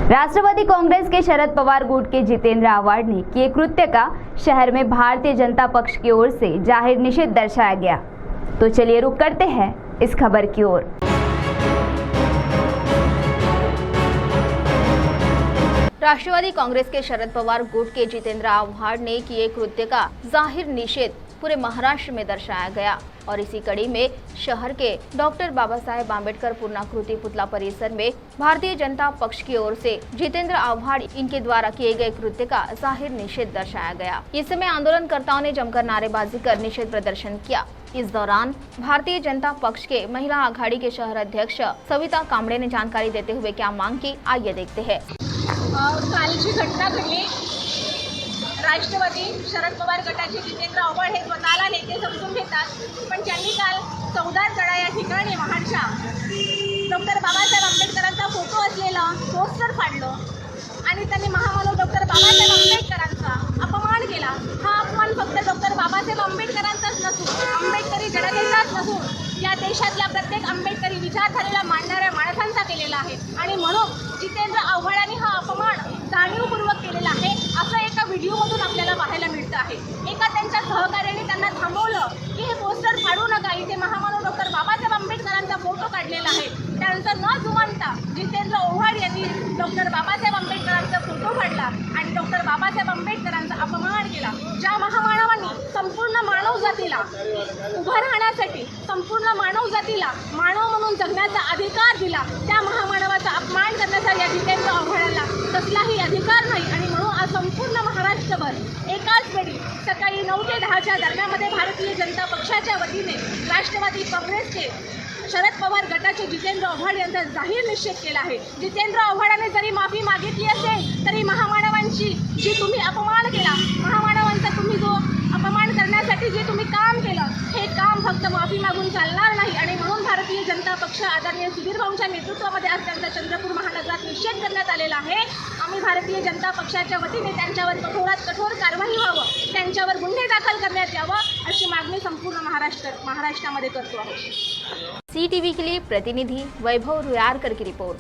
राष्ट्रवादी कांग्रेस के शरद पवार गुट के जितेंद्र आव्हाड ने किए कृत्य का शहर में भारतीय जनता पक्ष की ओर से जाहिर निषेध दर्शाया गया। तो चलिए रुक करते हैं इस खबर की ओर। राष्ट्रवादी कांग्रेस के शरद पवार गुट के जितेंद्र आव्हाड ने किए कृत्य का जाहिर निषेध पूरे महाराष्ट्र में दर्शाया गया और इसी कड़ी में शहर के डॉक्टर बाबा साहेब आंबेडकर पूर्णाकृति पुतला परिसर में भारतीय जनता पक्ष की ओर से जितेंद्र आव्हाड इनके द्वारा किए गए कृत्य का जाहिर निषेध दर्शाया गया। इस समय आंदोलनकर्ताओं ने जमकर नारेबाजी कर निषेध प्रदर्शन किया। इस दौरान भारतीय जनता पक्ष के महिला आघाड़ी के शहर अध्यक्ष सविता कांबळे ने जानकारी देते हुए क्या मांग की, आइए देखते हैं। कालची घटना घडली। राष्ट्रवादी शरद पवार गटाचे जितेंद्र आव्हाड हे स्वतःला नेते समजून घेतात, पण त्यांनी काल चौदारकडा या ठिकाणी महाडच्या डॉक्टर बाबासाहेब आंबेडकरांचा फोटो असलेला पोस्टर फाडलं आणि त्यांनी महामानव डॉक्टर बाबासाहेब आंबेडकरांचा अपमान केला। हा अपमान फक्त डॉक्टर बाबासाहेब आंबेडकरांचाच नसून आंबेडकरी जनतेचाच नसून या देशातल्या प्रत्येक आंबेडकरी विचारधारेला मांडणाऱ्या माणसांचा केलेला आहे आणि म्हणून जितेंद्र आव्हाडांनी हा अपमान जाणीवपूर्वक केलेला आहे असं एका व्हिडिओमधून आपल्याला पाहायला मिळतं आहे। एका त्यांच्या सहकार्याने त्यांना थांबवलं की हे पोस्टर फाडू नका, इथे महामानव डॉक्टर बाबासाहेब आंबेडकरांचा फोटो काढलेला आहे। त्यांचं न जुमानता जितेंद्र आव्हाड यांनी डॉक्टर बाबासाहेब आंबेडकरांचा फोटो फाडला आणि डॉक्टर बाबासाहेब आंबेडकरांचा अपमान केला। ज्या महामानवांनी संपूर्ण मानव जातीला उभं राहण्यासाठी, संपूर्ण मानव जातीला मानव म्हणून जगण्याचा अधिकार दिला, त्या महामानवाचा अपमान करण्याचा या जितेंद्र आव्हाडांना कसलाही अधिकार नाही आणि म्हणून आज संपूर्ण महाराष्ट्रभर एकाच वेळी सकाळी 9 ते 10च्या दरम्यानमध्ये भारतीय जनता पक्षाच्या वतीने राष्ट्रवादी काँग्रेसचे शरद पवार गटाचे जितेंद्र आव्हाड यांचा जाहीर निषेध केला आहे। जितेंद्र आव्हाडांनी जरी माफी मागितली असेल तरी महामानवांची जी तुम्ही अपमान केला, महामानवांचा तुम्ही जो अपमान करण्यासाठी जे तुम्ही काम केलं, हे काम फक्त माफी मागून चालणार नाही आणि म्हणून भारतीय जनता पक्ष आदरणीय सुधीर भाऊंच्या नेतृत्वामध्ये आज त्यांचा चंद्रपूर महानगरात निषेध करण्यात आलेला आहे। आम्ही भारतीय जनता पक्षाच्या वतीने त्यांच्यावर कठोरात कठोर कारवाई व्हावं, त्यांच्यावर गुन्हे दाखल करण्यात यावं अशी मागणी संपूर्ण महाराष्ट्रामध्ये करतो आहोत। CTV के लिए प्रतिनिधि वैभव रुयारकर की रिपोर्ट।